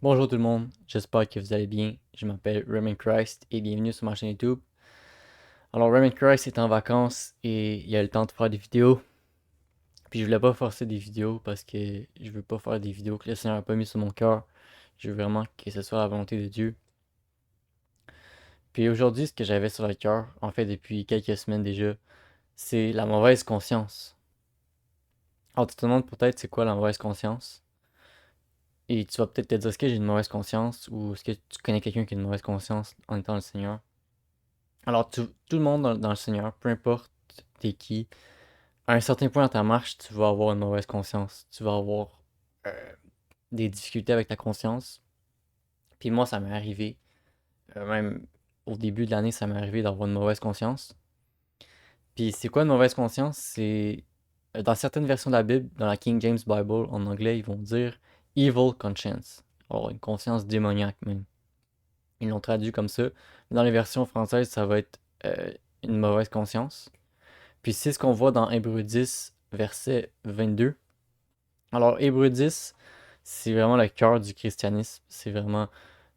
Bonjour tout le monde, j'espère que vous allez bien. Je m'appelle Raymond Christ et bienvenue sur ma chaîne YouTube. Alors Raymond Christ est en vacances et il a le temps de faire des vidéos. Puis je voulais pas forcer des vidéos parce que je veux pas faire des vidéos que le Seigneur a pas mis sur mon cœur. Je veux vraiment que ce soit la volonté de Dieu. Puis aujourd'hui, ce que j'avais sur le cœur, en fait depuis quelques semaines déjà, c'est la mauvaise conscience. Alors tu te demandes peut-être c'est quoi la mauvaise conscience? Et tu vas peut-être te dire est-ce que j'ai une mauvaise conscience ou est-ce que tu connais quelqu'un qui a une mauvaise conscience en étant le Seigneur? Alors, tout le monde dans le Seigneur, peu importe t'es qui, à un certain point dans ta marche, tu vas avoir une mauvaise conscience. Tu vas avoir euh, des difficultés avec ta conscience. Puis moi, ça m'est arrivé. Même au début de l'année, ça m'est arrivé d'avoir une mauvaise conscience. Puis c'est quoi une mauvaise conscience? C'est dans certaines versions de la Bible, dans la King James Bible en anglais, ils vont dire evil conscience. Alors, une conscience démoniaque même. Ils l'ont traduit comme ça. Dans les versions françaises, ça va être une mauvaise conscience. Puis c'est ce qu'on voit dans Hébreux 10, verset 22. Alors, Hébreux 10, c'est vraiment le cœur du christianisme. C'est vraiment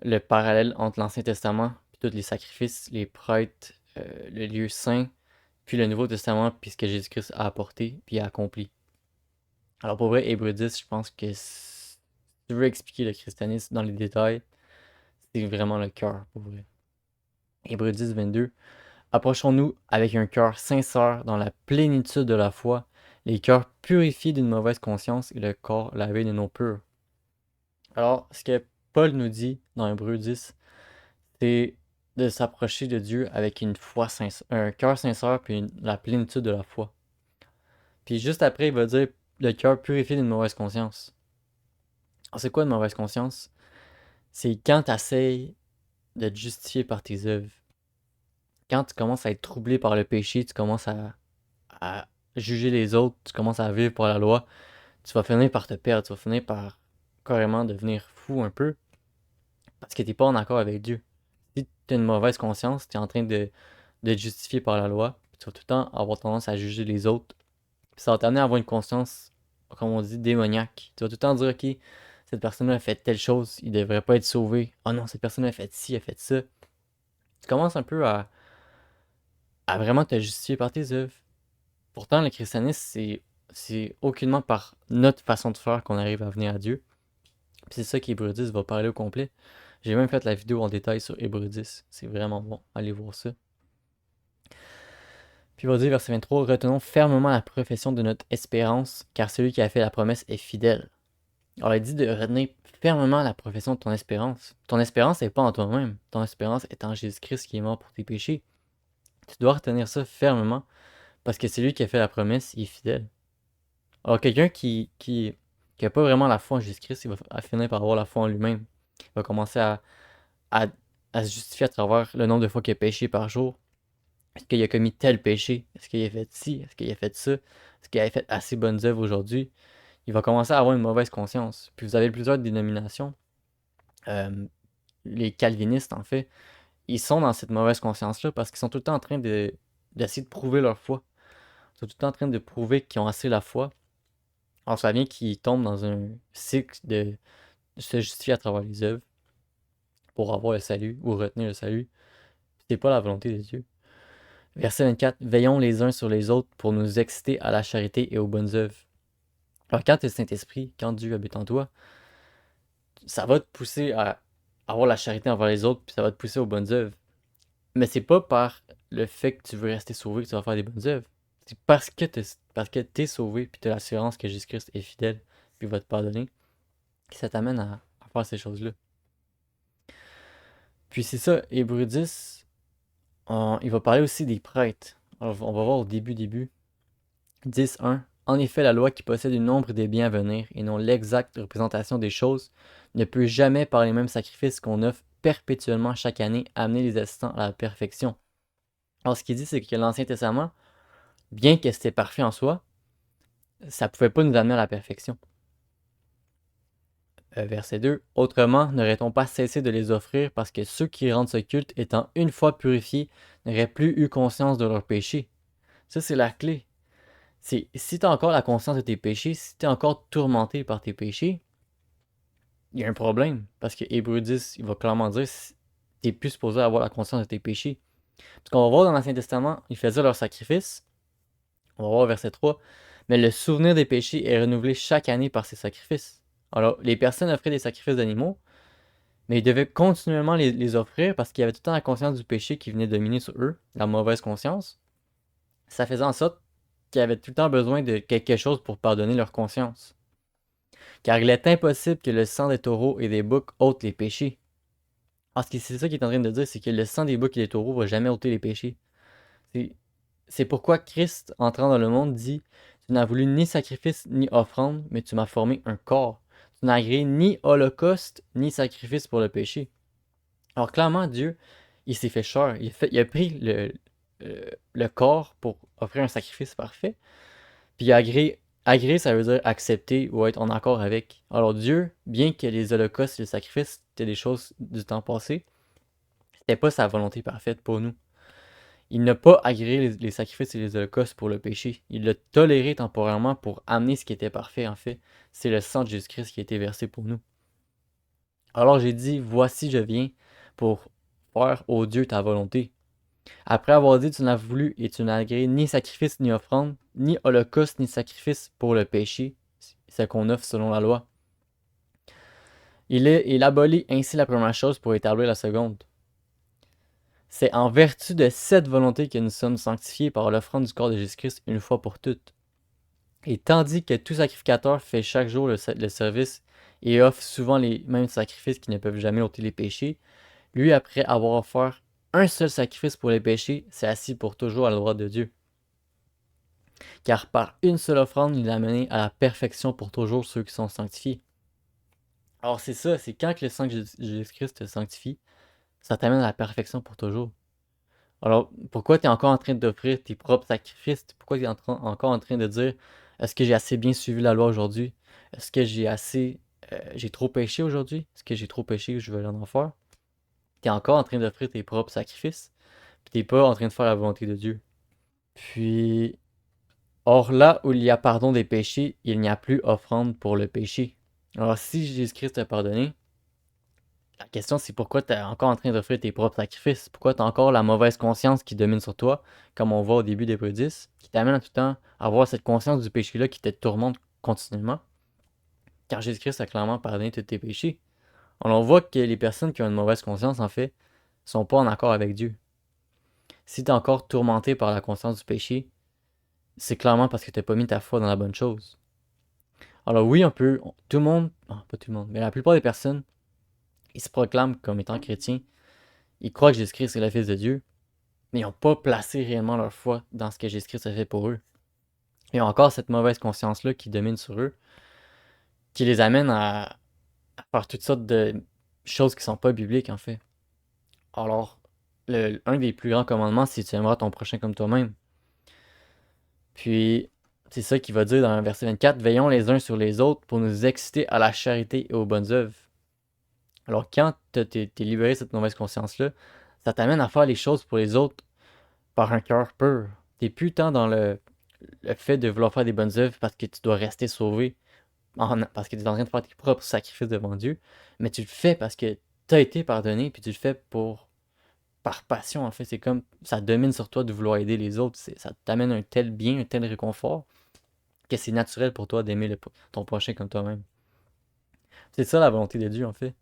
le parallèle entre l'Ancien Testament, puis tous les sacrifices, les prêtres, le lieu saint, puis le Nouveau Testament, puis ce que Jésus-Christ a apporté, puis a accompli. Alors, pour vrai, Hébreux 10, je pense que si tu veux expliquer le christianisme dans les détails, c'est vraiment le cœur, pour vrai. Hébreux 10, 22. Approchons-nous avec un cœur sincère dans la plénitude de la foi, les cœurs purifiés d'une mauvaise conscience et le corps lavé d'une eau pure. Alors, ce que Paul nous dit dans Hébreux 10, c'est de s'approcher de Dieu avec une foi sincère, un cœur sincère puis la plénitude de la foi. Puis juste après, il va dire le cœur purifié d'une mauvaise conscience. Alors, c'est quoi une mauvaise conscience? C'est quand tu essaies de te justifier par tes œuvres. Quand tu commences à être troublé par le péché, tu commences à juger les autres, tu commences à vivre pour la loi, tu vas finir par te perdre, tu vas finir par carrément devenir fou un peu parce que tu n'es pas en accord avec Dieu. Si tu as une mauvaise conscience, tu es en train de te justifier par la loi, tu vas tout le temps avoir tendance à juger les autres. Puis ça va t'amener à avoir une conscience, comme on dit, démoniaque. Tu vas tout le temps dire, ok, cette personne-là a fait telle chose, il devrait pas être sauvé. Oh non, cette personne-là a fait ci, a fait ça. Tu commences un peu à vraiment te justifier par tes œuvres. Pourtant, le christianisme, c'est aucunement par notre façon de faire qu'on arrive à venir à Dieu. Puis c'est ça qu'Hébreux 10 va parler au complet. J'ai même fait la vidéo en détail sur Hébreux 10. C'est vraiment bon. Allez voir ça. Puis il va dire, verset 23, retenons fermement la profession de notre espérance, car celui qui a fait la promesse est fidèle. Alors il dit de retenir fermement la profession de ton espérance. Ton espérance n'est pas en toi-même. Ton espérance est en Jésus-Christ qui est mort pour tes péchés. Tu dois retenir ça fermement, parce que c'est lui qui a fait la promesse, il est fidèle. Alors, quelqu'un qui a pas vraiment la foi en Jésus-Christ, il va finir par avoir la foi en lui-même. Il va commencer à, à se justifier à travers le nombre de fois qu'il a péché par jour. Est-ce qu'il a commis tel péché? Est-ce qu'il a fait ci? Est-ce qu'il a fait ça? Est-ce qu'il a fait assez bonnes œuvres aujourd'hui? Il va commencer à avoir une mauvaise conscience. Puis vous avez plusieurs dénominations. Euh, les calvinistes, en fait, ils sont dans cette mauvaise conscience-là parce qu'ils sont tout le temps en train d'essayer de prouver leur foi. Ils sont tout le temps en train de prouver qu'ils ont assez la foi. Alors, ça vient qu'ils tombent dans un cycle de se justifier à travers les œuvres pour avoir le salut ou retenir le salut. C'est pas la volonté de Dieu. Verset 24. Veillons les uns sur les autres pour nous exciter à la charité et aux bonnes œuvres. Alors, quand tu es le Saint-Esprit, quand Dieu habite en toi, ça va te pousser à avoir la charité envers les autres, puis ça va te pousser aux bonnes œuvres. Mais c'est pas par le fait que tu veux rester sauvé que tu vas faire des bonnes œuvres. C'est parce que t'es sauvé, puis tu as l'assurance que Jésus-Christ est fidèle, puis va te pardonner, que ça t'amène à faire ces choses-là. Puis c'est ça, Hébreux 10, il va parler aussi des prêtres. Alors, on va voir au début. 10.1. En effet, la loi qui possède une nombre des biens à venir et non l'exacte représentation des choses ne peut jamais, par les mêmes sacrifices qu'on offre perpétuellement chaque année, amener les assistants à la perfection. Alors, ce qu'il dit, c'est que l'Ancien Testament, bien que c'était parfait en soi, ça ne pouvait pas nous amener à la perfection. Verset 2. Autrement, n'aurait-on pas cessé de les offrir parce que ceux qui rendent ce culte, étant une fois purifiés, n'auraient plus eu conscience de leurs péchés. Ça, c'est la clé. C'est si tu as encore la conscience de tes péchés, si tu es encore tourmenté par tes péchés, il y a un problème. Parce que Hébreu 10, il va clairement dire t'es plus supposé avoir la conscience de tes péchés. Ce qu'on va voir dans l'Ancien Testament, ils faisaient leur sacrifice. On va voir au verset 3. Mais le souvenir des péchés est renouvelé chaque année par ces sacrifices. Alors, les personnes offraient des sacrifices d'animaux, mais ils devaient continuellement les offrir parce qu'il y avait tout le temps la conscience du péché qui venait dominer sur eux, la mauvaise conscience. Ça faisait en sorte qu'ils avaient tout le temps besoin de quelque chose pour pardonner leur conscience. Car il est impossible que le sang des taureaux et des boucs ôte les péchés. Parce que c'est ça qu'il est en train de dire, c'est que le sang des boucs et des taureaux va jamais ôter les péchés. C'est, c'est pourquoi Christ, entrant dans le monde, dit tu n'as voulu ni sacrifice ni offrande, mais tu m'as formé un corps. Tu n'as agréé ni holocauste ni sacrifice pour le péché. Alors clairement, Dieu, il s'est fait chair. Il a pris le corps pour offrir un sacrifice parfait. Puis il a agréé. Agréer, ça veut dire accepter ou être en accord avec. Alors Dieu, bien que les holocaustes et les sacrifices étaient des choses du temps passé, c'était pas sa volonté parfaite pour nous. Il n'a pas agréé les sacrifices et les holocaustes pour le péché. Il l'a toléré temporairement pour amener ce qui était parfait, en fait. C'est le sang de Jésus-Christ qui a été versé pour nous. Alors j'ai dit, voici je viens pour faire, ô Dieu, ta volonté. Après avoir dit, tu n'as voulu et tu n'as agréé ni sacrifice ni offrande, ni holocauste ni sacrifice pour le péché, ce qu'on offre selon la loi. Il abolit ainsi la première chose pour établir la seconde. C'est en vertu de cette volonté que nous sommes sanctifiés par l'offrande du corps de Jésus-Christ une fois pour toutes. Et tandis que tout sacrificateur fait chaque jour le service et offre souvent les mêmes sacrifices qui ne peuvent jamais ôter les péchés, lui, après avoir offert un seul sacrifice pour les péchés, s'est assis pour toujours à la droite de Dieu. Car par une seule offrande, il a mené à la perfection pour toujours ceux qui sont sanctifiés. Alors c'est ça, c'est quand que le sang de Jésus-Christ te sanctifie, ça t'amène à la perfection pour toujours. Alors, pourquoi tu es encore en train d'offrir tes propres sacrifices? Pourquoi tu es encore en train de dire est-ce que j'ai assez bien suivi la loi aujourd'hui? Est-ce que j'ai trop péché aujourd'hui? Est-ce que j'ai trop péché ou je veux aller en enfer? Tu es encore en train d'offrir tes propres sacrifices, puis t'es pas en train de faire la volonté de Dieu. Puis, or là où il y a pardon des péchés, il n'y a plus offrande pour le péché. Alors, si Jésus-Christ t'a pardonné, la question, c'est pourquoi tu es encore en train d'offrir tes propres sacrifices? Pourquoi tu as encore la mauvaise conscience qui domine sur toi, comme on voit au début d'Hébreux 10, qui t'amène à tout le temps à avoir cette conscience du péché-là qui te tourmente continuellement? Car Jésus-Christ a clairement pardonné tous tes péchés. On voit que les personnes qui ont une mauvaise conscience, en fait, sont pas en accord avec Dieu. Si tu es encore tourmenté par la conscience du péché, c'est clairement parce que tu n'as pas mis ta foi dans la bonne chose. Alors oui, tout le monde, non, pas tout le monde, mais la plupart des personnes, ils se proclament comme étant chrétiens. Ils croient que Jésus-Christ est le Fils de Dieu, mais ils n'ont pas placé réellement leur foi dans ce que Jésus-Christ a fait pour eux. Ils ont encore cette mauvaise conscience-là qui domine sur eux, qui les amène à faire toutes sortes de choses qui sont pas bibliques, en fait. Alors, un des plus grands commandements, c'est tu aimeras ton prochain comme toi-même. Puis, c'est ça qu'il va dire dans le verset 24, veillons les uns sur les autres pour nous exciter à la charité et aux bonnes œuvres. Alors, quand t'es libéré de cette mauvaise conscience-là, ça t'amène à faire les choses pour les autres par un cœur pur. T'es plus tant dans le fait de vouloir faire des bonnes œuvres parce que tu dois rester sauvé, parce que tu es en train de faire tes propres sacrifices devant Dieu, mais tu le fais parce que tu as été pardonné, puis tu le fais par passion, en fait. C'est comme ça domine sur toi de vouloir aider les autres. Ça t'amène un tel bien, un tel réconfort, que c'est naturel pour toi d'aimer ton prochain comme toi-même. C'est ça la volonté de Dieu, en fait.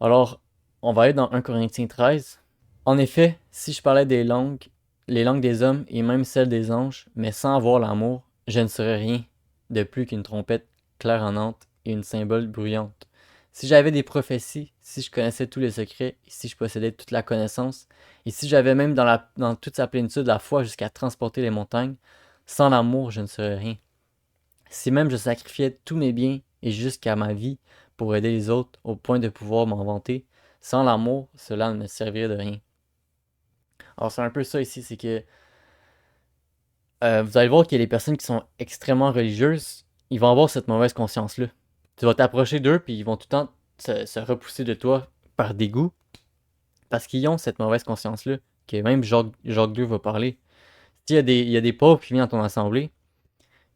Alors, on va aller dans 1 Corinthiens 13. En effet, si je parlais des langues, les langues des hommes et même celles des anges, mais sans avoir l'amour, je ne serais rien de plus qu'une trompette claironnante et une cymbale bruyante. Si j'avais des prophéties, si je connaissais tous les secrets, et si je possédais toute la connaissance, et si j'avais même dans toute sa plénitude la foi jusqu'à transporter les montagnes, sans l'amour, je ne serais rien. Si même je sacrifiais tous mes biens et jusqu'à ma vie pour aider les autres au point de pouvoir m'en vanter, sans l'amour, cela ne me servirait de rien. Alors c'est un peu ça ici, c'est que vous allez voir que les personnes qui sont extrêmement religieuses, ils vont avoir cette mauvaise conscience-là. Tu vas t'approcher d'eux, puis ils vont tout le temps se repousser de toi par dégoût, parce qu'ils ont cette mauvaise conscience-là, que même Jacques 2 va parler. Il y a des pauvres qui viennent dans ton assemblée,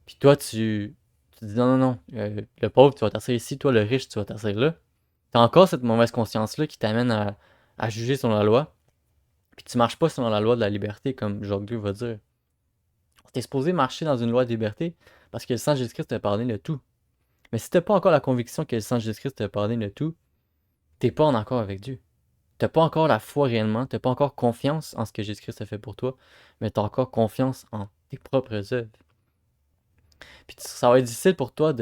puis toi, tu Tu dis non, non, non, le pauvre, tu vas t'asseoir ici, toi, le riche, tu vas t'asseoir là. T'as encore cette mauvaise conscience-là qui t'amène à juger selon la loi, puis tu marches pas selon la loi de la liberté, comme Jacques 2 va dire. T'es supposé marcher dans une loi de liberté parce que le sang de Jésus-Christ t'a pardonné le tout. Mais si t'as pas encore la conviction que le sang de Jésus-Christ t'a pardonné le tout, t'es pas en accord avec Dieu. T'as pas encore la foi réellement, t'as pas encore confiance en ce que Jésus-Christ a fait pour toi, mais t'as encore confiance en tes propres œuvres. Puis ça va être difficile pour toi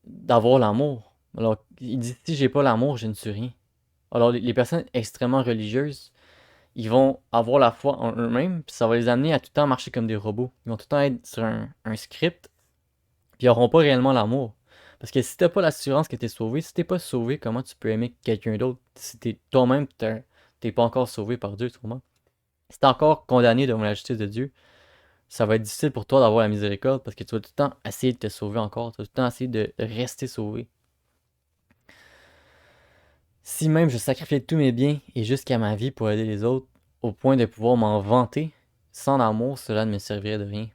d'avoir l'amour. Alors, il dit, si j'ai pas l'amour, je ne suis rien. Alors, les personnes extrêmement religieuses, ils vont avoir la foi en eux-mêmes, puis ça va les amener à tout le temps marcher comme des robots. Ils vont tout le temps être sur un script, puis ils n'auront pas réellement l'amour. Parce que si t'as pas l'assurance que t'es sauvé, si t'es pas sauvé, comment tu peux aimer quelqu'un d'autre? Si toi-même, t'es pas encore sauvé par Dieu, sûrement. Si t'es encore condamné devant la justice de Dieu, ça va être difficile pour toi d'avoir la miséricorde parce que tu vas tout le temps essayer de te sauver encore, tu vas tout le temps essayer de rester sauvé. Si même je sacrifiais tous mes biens et jusqu'à ma vie pour aider les autres, au point de pouvoir m'en vanter, sans l'amour, cela ne me servirait de rien.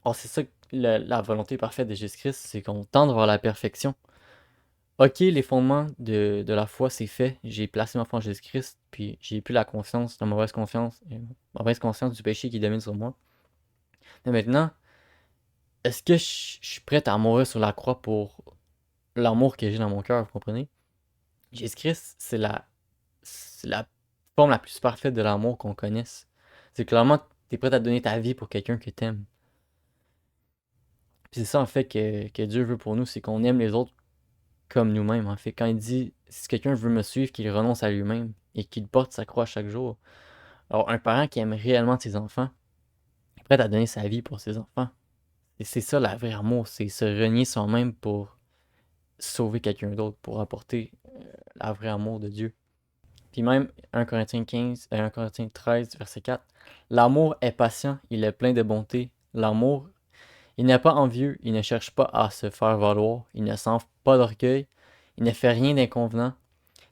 Or, c'est ça la volonté parfaite de Jésus-Christ, c'est qu'on tende vers la perfection. Ok, les fondements de la foi, c'est fait. J'ai placé ma foi en Jésus-Christ, puis j'ai plus la confiance, mauvaise conscience du péché qui domine sur moi. Mais maintenant, est-ce que je suis prêt à mourir sur la croix pour l'amour que j'ai dans mon cœur, vous comprenez? Jésus-Christ, c'est la forme la plus parfaite de l'amour qu'on connaisse. C'est clairement, tu es prêt à donner ta vie pour quelqu'un que t'aimes. Puis c'est ça, en fait, que Dieu veut pour nous, c'est qu'on aime les autres comme nous-mêmes. En fait, quand il dit, si quelqu'un veut me suivre, qu'il renonce à lui-même et qu'il porte sa croix chaque jour. Alors, un parent qui aime réellement ses enfants est prêt à donner sa vie pour ses enfants. Et c'est ça, la vraie amour, c'est se renier soi-même pour sauver quelqu'un d'autre, pour apporter la vraie amour de Dieu. Puis même 1 Corinthiens 15, 1 Corinthiens 13, verset 4. L'amour est patient, il est plein de bonté. L'amour, il n'est pas envieux, il ne cherche pas à se faire valoir, il ne s'enfle pas d'orgueil, il ne fait rien d'inconvenant,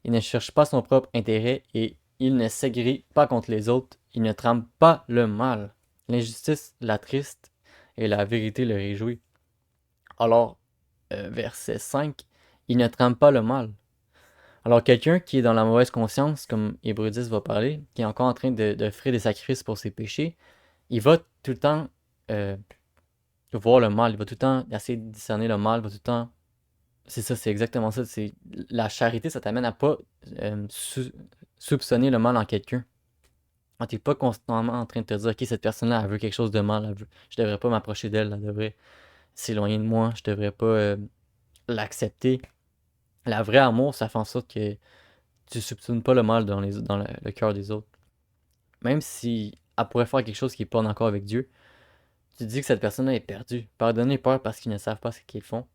il ne cherche pas son propre intérêt et il ne s'aigrit pas contre les autres, il ne trame pas le mal. L'injustice l'attriste et la vérité le réjouit. Alors, verset 5, il ne trame pas le mal. Alors, quelqu'un qui est dans la mauvaise conscience, comme Hébreux 10 va parler, qui est encore en train d'offrir des sacrifices pour ses péchés, il va tout le temps voir le mal, il va tout le temps essayer de discerner le mal, il va tout le temps. C'est ça, c'est exactement ça. La charité, ça t'amène à pas soupçonner le mal en quelqu'un. Quand t'es pas constamment en train de te dire, ok, cette personne-là, elle veut quelque chose de mal, je devrais pas m'approcher d'elle, elle devrait s'éloigner de moi, je devrais pas l'accepter. La vraie amour, ça fait en sorte que tu soupçonnes pas le mal dans le cœur des autres. Même si elle pourrait faire quelque chose qui est pas en accord avec Dieu, tu dis que cette personne-là est perdue. Pardonner peur parce qu'ils ne savent pas ce qu'ils font.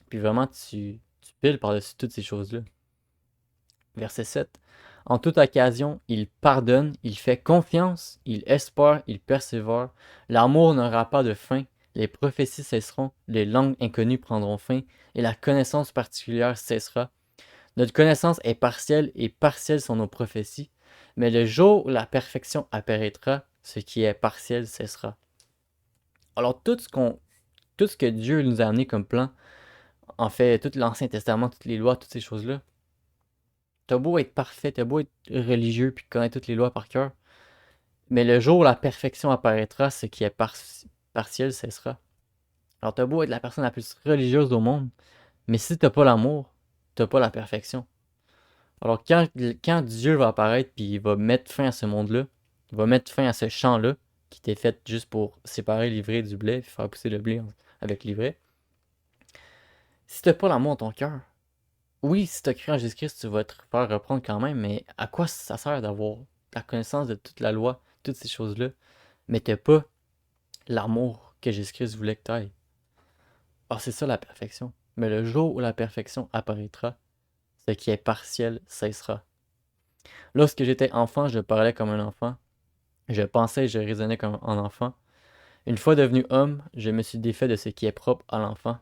Puis vraiment, tu piles par-dessus toutes ces choses-là. Verset 7. En toute occasion, il pardonne, il fait confiance, il espère, il persévère. L'amour n'aura pas de fin, les prophéties cesseront, les langues inconnues prendront fin, et la connaissance particulière cessera. Notre connaissance est partielle et partielles sont nos prophéties, mais le jour où la perfection apparaîtra, ce qui est partiel cessera. Alors tout ce que Dieu nous a amené comme plan, en fait, tout l'Ancien Testament, toutes les lois, toutes ces choses-là, t'as beau être parfait, t'as beau être religieux puis connaître toutes les lois par cœur, mais le jour où la perfection apparaîtra, ce qui est partiel cessera. Alors t'as beau être la personne la plus religieuse au monde, mais si t'as pas l'amour, t'as pas la perfection. Alors quand Dieu va apparaître puis il va mettre fin à ce monde-là, il va mettre fin à ce champ-là, qui était fait juste pour séparer l'ivraie du blé et faire pousser le blé avec l'ivraie, si t'as pas l'amour dans ton cœur, oui, si tu as cru en Jésus-Christ, tu vas te faire reprendre quand même, mais à quoi ça sert d'avoir la connaissance de toute la loi, toutes ces choses-là, mais t'as pas l'amour que Jésus-Christ voulait que tu aies? Ah, c'est ça la perfection. Mais le jour où la perfection apparaîtra, ce qui est partiel cessera. Lorsque j'étais enfant, je parlais comme un enfant, je pensais et je raisonnais comme un enfant. Une fois devenu homme, je me suis défait de ce qui est propre à l'enfant.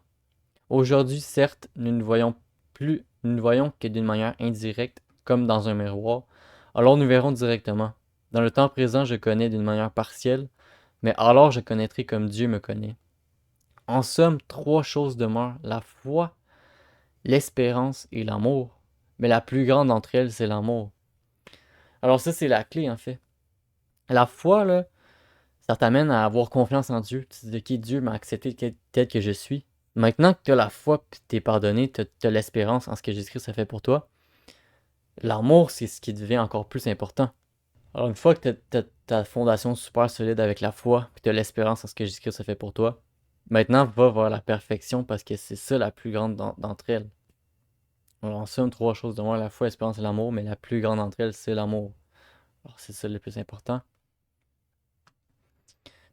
Aujourd'hui, certes, nous ne voyons que d'une manière indirecte, comme dans un miroir, alors nous verrons directement. Dans le temps présent, je connais d'une manière partielle, mais alors je connaîtrai comme Dieu me connaît. En somme, trois choses demeurent, la foi, l'espérance et l'amour. Mais la plus grande d'entre elles, c'est l'amour. Alors ça, c'est la clé, en fait. La foi, là, ça t'amène à avoir confiance en Dieu. Tu te dis, ok, Dieu m'a accepté tel que je suis. Maintenant que tu as la foi et t'es pardonné, tu as l'espérance en ce que Jésus-Christ a fait pour toi, l'amour, c'est ce qui devient encore plus important. Alors, une fois que tu as ta fondation super solide avec la foi et tu as l'espérance en ce que Jésus-Christ a fait pour toi, maintenant, va vers la perfection parce que c'est ça la plus grande d'entre elles. Alors, en somme, trois choses de moi, la foi, l'espérance et l'amour, mais la plus grande d'entre elles, c'est l'amour. Alors, c'est ça le plus important.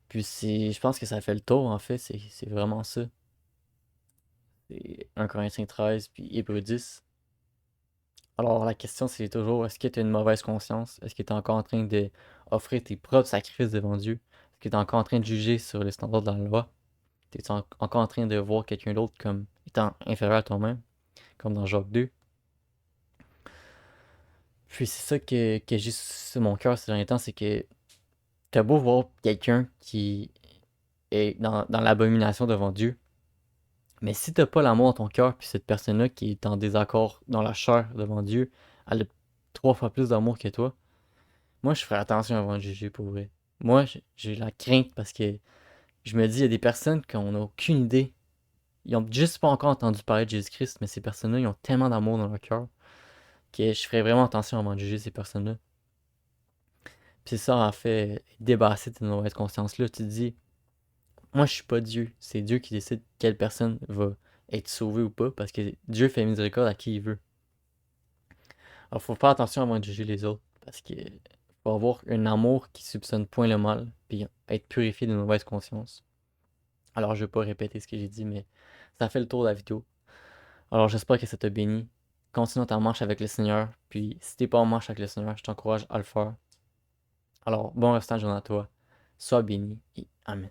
Puis, je pense que ça fait le tour, en fait, c'est vraiment ça. C'est 1 Corinthiens 13, puis Hébreux 10. Alors, la question, c'est toujours, est-ce que tu as une mauvaise conscience? Est-ce que tu es encore en train d'offrir tes propres sacrifices devant Dieu? Est-ce que tu es encore en train de juger sur les standards de la loi? Tu es encore en train de voir quelqu'un d'autre comme étant inférieur à toi-même, comme dans Jacques 2? Puis c'est ça que j'ai sur mon cœur ces derniers temps, c'est que t'as beau voir quelqu'un qui est dans l'abomination devant Dieu, mais si t'as pas l'amour dans ton cœur, puis cette personne-là qui est en désaccord dans la chair devant Dieu, elle a trois fois plus d'amour que toi, moi je ferais attention avant de juger pour vrai. Moi j'ai la crainte parce que je me dis, il y a des personnes qu'on n'a aucune idée. Ils ont juste pas encore entendu parler de Jésus-Christ, mais ces personnes-là, ils ont tellement d'amour dans leur cœur que je ferais vraiment attention avant de juger ces personnes-là. Puis ça, en fait, débasser de mauvaise conscience-là, tu te dis, moi je suis pas Dieu, c'est Dieu qui décide quelle personne va être sauvée ou pas, parce que Dieu fait miséricorde à qui il veut. Alors faut faire attention avant de juger les autres, parce que faut avoir un amour qui soupçonne point le mal, puis être purifié de mauvaise conscience. Alors je vais pas répéter ce que j'ai dit, mais ça fait le tour de la vidéo. Alors j'espère que ça t'a béni. Continue ta marche avec le Seigneur, puis si t'es pas en marche avec le Seigneur, je t'encourage à le faire. Alors bon restant de journée à toi, sois béni et Amen.